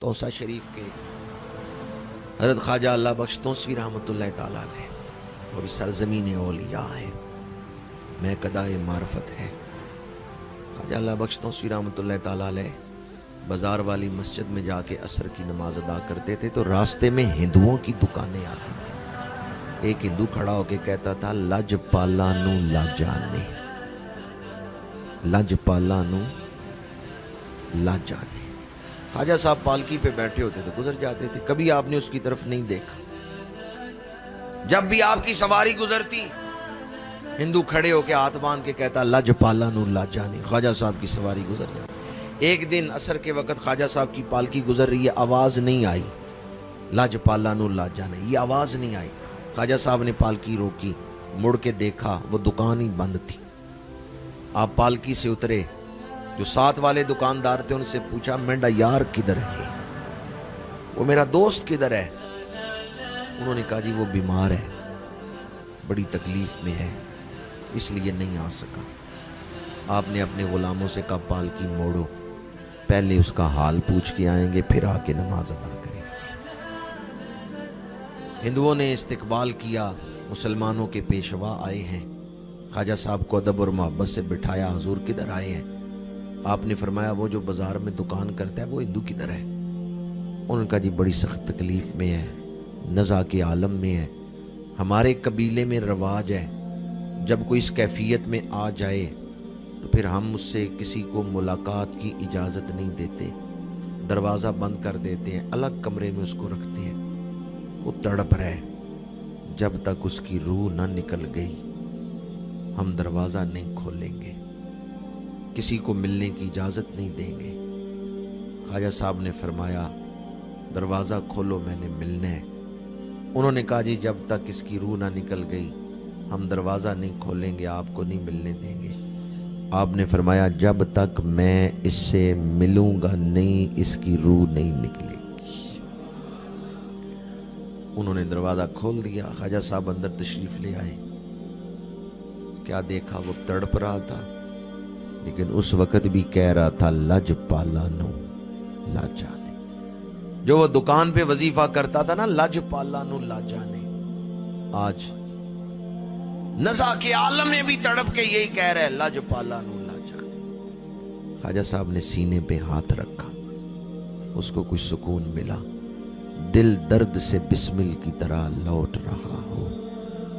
तौसा शरीफ के हज़रत ख्वाजा अल्लाह बख्श तौसवी रहमतुल्लाह ताला अलैह और सरज़मीन औलिया है, मैं कदाए मारफत है। ख्वाजा अल्लाह बख्श तौसवी रहमतुल्लाह ताला अलैह बाजार वाली मस्जिद में जाके असर की नमाज अदा करते थे तो रास्ते में हिंदुओं की दुकानें आती थी। एक हिंदू खड़ा होके कहता था, लजपाला नू लाजाने, लजपाला नू लाजाने। ख्वाजा साहब पालकी पे बैठे होते थे, गुजर जाते थे, कभी आपने उसकी तरफ नहीं देखा। जब भी आपकी सवारी गुजरती, हिंदू खड़े होके हाथ बांध के कहता, लजपाला नू लाजाने। ख्वाजा साहब की सवारी गुजर जाती। एक दिन असर के वक्त ख्वाजा साहब की पालकी गुजर रही है, आवाज नहीं आई, लजपाला नू लाजाने, ये आवाज नहीं आई। ख्वाजा साहब ने पालकी रोकी, मुड़ के देखा, वो दुकान ही बंद थी। आप पालकी से उतरे, जो साथ वाले दुकानदार थे उनसे पूछा, मेरा यार किधर है, वो मेरा दोस्त किधर है? उन्होंने कहा, जी वो बीमार है, बड़ी तकलीफ में है, इसलिए नहीं आ सका। आपने अपने गुलामों से कहा, पालकी मोड़ो, पहले उसका हाल पूछ के आएंगे, फिर आके नमाज अदा करेंगे। हिंदुओं ने इस्तकबाल किया, मुसलमानों के पेशवा आए हैं। ख्वाजा साहब को अदब और मोहब्बत से बिठाया, हुजूर किधर आए हैं? आपने फरमाया, वो जो बाजार में दुकान करता है वो हिंदू किधर है? उनका, जी बड़ी सख्त तकलीफ में है, नज़ा के आलम में है। हमारे कबीले में रवाज है, जब कोई इस कैफियत में आ जाए तो फिर हम उससे किसी को मुलाकात की इजाज़त नहीं देते, दरवाज़ा बंद कर देते हैं, अलग कमरे में उसको रखते हैं। वो तड़प रहा है, जब तक उसकी रूह ना निकल गई हम दरवाज़ा नहीं खोलेंगे, किसी को मिलने की इजाज़त नहीं देंगे। ख्वाजा साहब ने फरमाया, दरवाज़ा खोलो, मैंने मिलना है। उन्होंने कहा, जी जब तक इसकी रूह ना निकल गई हम दरवाज़ा नहीं खोलेंगे, आपको नहीं मिलने देंगे। आपने फरमाया, जब तक मैं इससे मिलूंगा नहीं इसकी रूह नहीं निकलेगी। उन्होंने दरवाज़ा खोल दिया, ख्वाजा साहब अंदर तशरीफ ले आए। क्या देखा, वो तड़प रहा था, लेकिन उस वक्त भी कह रहा था, लजपाला नू लाजाने। जो वो दुकान पे वजीफा करता था ना, लजपाला नू लाजाने, आज नज़ा के आलम में भी तड़प के यही कह रहा है, लजपाला नू लाजाने। ख्वाजा साहब ने सीने पे हाथ रखा, उसको कुछ सुकून मिला। दिल दर्द से बिस्मिल की तरह लौट रहा हो,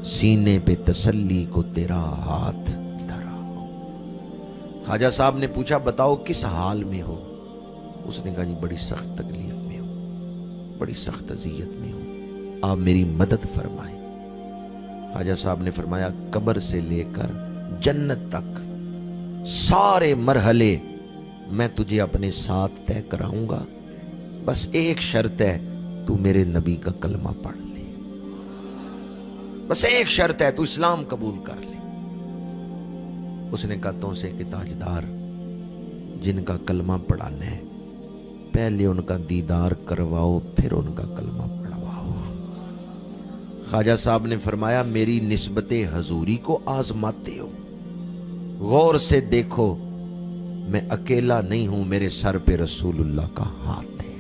सीने पे तसल्ली को तेरा हाथ धरा हो। ख्वाजा साहब ने पूछा, बताओ किस हाल में हो? उसने कहा, जी बड़ी सख्त तकलीफ में हो, बड़ी सख्त अजियत में हो, आप मेरी मदद फरमाएं। ख्वाजा साहब ने फरमाया, कब्र से लेकर जन्नत तक सारे मरहले मैं तुझे अपने साथ तय कराऊंगा, बस एक शर्त है, तू मेरे नबी का कलमा पढ़ ले, बस एक शर्त है, तू इस्लाम कबूल कर ले। उसने कहा, तौसे के ताजदार जिनका कलमा पढ़ाना है पहले उनका दीदार करवाओ, फिर उनका कलमा पढ़वाओ। ख्वाजा साहब ने फरमाया, मेरी निस्बते हजूरी को आजमाते हो, गौर से देखो, मैं अकेला नहीं हूं, मेरे सर पे रसूलुल्लाह का हाथ है।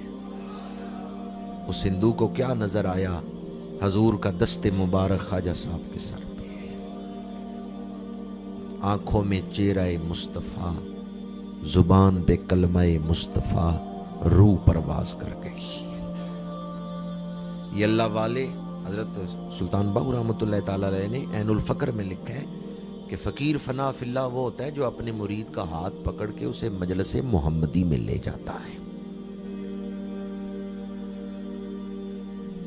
उस हिंदू को क्या नजर आया? हजूर का दस्ते मुबारक ख्वाजा साहब के सर पे है, आंखों में चेहरा मुस्तफा, जुबान पे कलमा मुस्तफा, रूह परवाज कर गई। ये अल्लाह वाले हजरत सुल्तान बाहू रहमतुल्लाह ताला अलैह ने ऐनुल फकर में लिखा है कि फकीर फना फिल्ला वो होता है जो अपने मुरीद का हाथ पकड़ के उसे मजलिस मोहम्मदी में ले जाता है।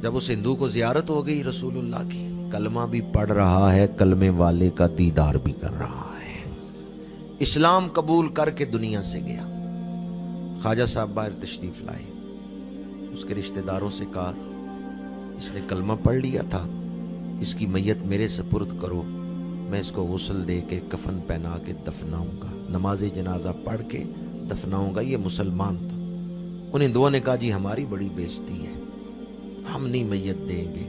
जब उस हिंदू को जियारत हो गई रसूलुल्लाह की, कलमा भी पढ़ रहा है, कलमे वाले का दीदार भी कर रहा है, इस्लाम कबूल करके दुनिया से गया। ख्वाजा साहब बाहर तशरीफ लाए, उसके रिश्तेदारों से कहा, इसने कलमा पढ़ लिया था, इसकी मैयत मेरे सुपुर्द करो, मैं इसको गुस्ल दे के कफन पहना के दफनाऊंगा, नमाज जनाजा पढ़ के दफनाऊंगा। ये मुसलमान था। उन हिंदुओं ने कहा, जी हमारी बड़ी बेइज्जती है, हम नहीं मैयत देंगे,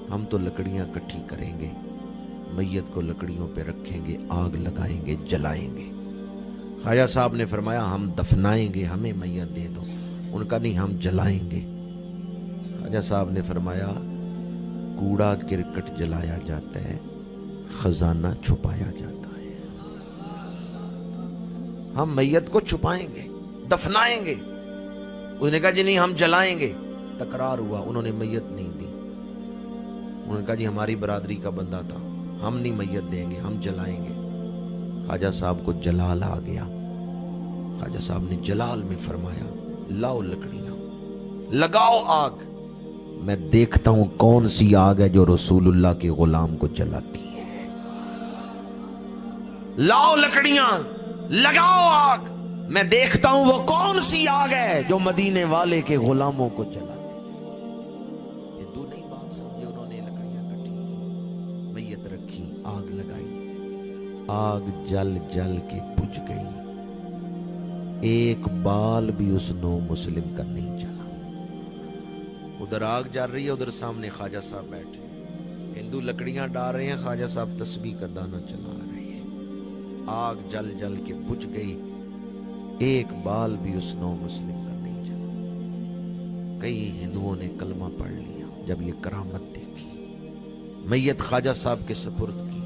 हम तो लकड़ियां इकट्ठी करेंगे, मैयत को लकड़ियों पे रखेंगे, आग लगाएंगे, जलाएंगे। ख्वाजा साहब ने फरमाया, हम दफनाएंगे, हमें मैयत दे दो। उनका नहीं, हम जलाएंगे। ख्वाजा साहब ने फरमाया, कूड़ा किरकट जलाया जाता है, खजाना छुपाया जाता है। हम मैयत को छुपाएंगे, दफनाएंगे। उसने कहा जी नहीं, हम जलाएंगे। तकरार हुआ, उन्होंने मैयत नहीं दी। उन्होंने कहा जी हमारी बरादरी का बंदा था, हम नहीं मैयत देंगे, हम जलाएंगे। ख्वाजा साहब को जलाल आ गया। ख्वाजा साहब ने जलाल में फरमाया, लाओ लकड़ियां, लगाओ आग, मैं देखता हूं कौन सी आग है जो रसूलुल्लाह के गुलाम को जलाती है। लाओ लकड़ियां, लगाओ आग, मैं देखता हूं वो कौन सी आग है जो मदीने वाले के गुलामों को जलाती है। हिंदू नहीं बात समझे, उन्होंने लकड़ियां इकट्ठी की, मैयत रखी, आग लगाई। आग जल जल के बुझ गई, एक बाल भी उस नो मुस्लिम का नहीं जला। उधर आग जल रही है, उधर सामने ख्वाजा साहब बैठे, हिंदू लकड़ियां डाल रहे हैं, ख्वाजा साहब तस्बीह का दाना चला रहे हैं। आग जल जल के बुझ गई, एक बाल भी उस नौ मुस्लिम का नहीं जला। कई हिंदुओं ने कलमा पढ़ लिया जब ये करामत देखी। मैयत ख्वाजा साहब के सुपुर्द की।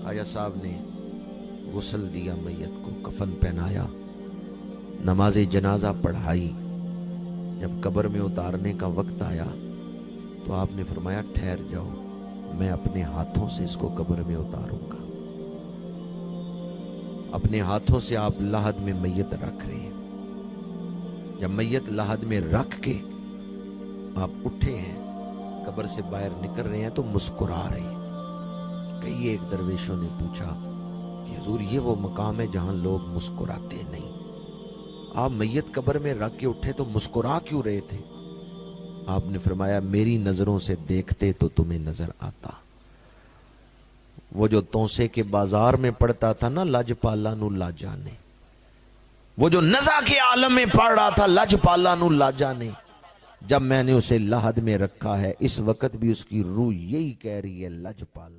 ख्वाजा साहब ने गुस्ल दिया, मैयत को कफन पहनाया, नमाज जनाजा पढ़ाई। जब कब्र में उतारने का वक्त आया तो आपने फरमाया, ठहर जाओ, मैं अपने हाथों से इसको कब्र में उतारूंगा। अपने हाथों से आप लाहद में मैयत रख रहे हैं। जब मैयत लाहद में रख के आप उठे हैं, कब्र से बाहर निकल रहे हैं, तो मुस्कुरा रहे हैं। कई एक दरवेशों ने पूछा कि हुजूर, ये वो मकाम है जहां लोग मुस्कुराते नहीं, आप मैयत कब्र में रख के उठे तो मुस्कुरा क्यों रहे थे? आपने फरमाया, मेरी नजरों से देखते तो तुम्हें नजर आता। वो जो तोसे के बाजार में पढ़ता था ना, लजपाला नु लाजा ने, वो जो नज़ा के आलम में पढ़ रहा था, लजपाला नु लाजा ने, जब मैंने उसे लाहद में रखा है, इस वक्त भी उसकी रूह यही कह रही है, लजपाला।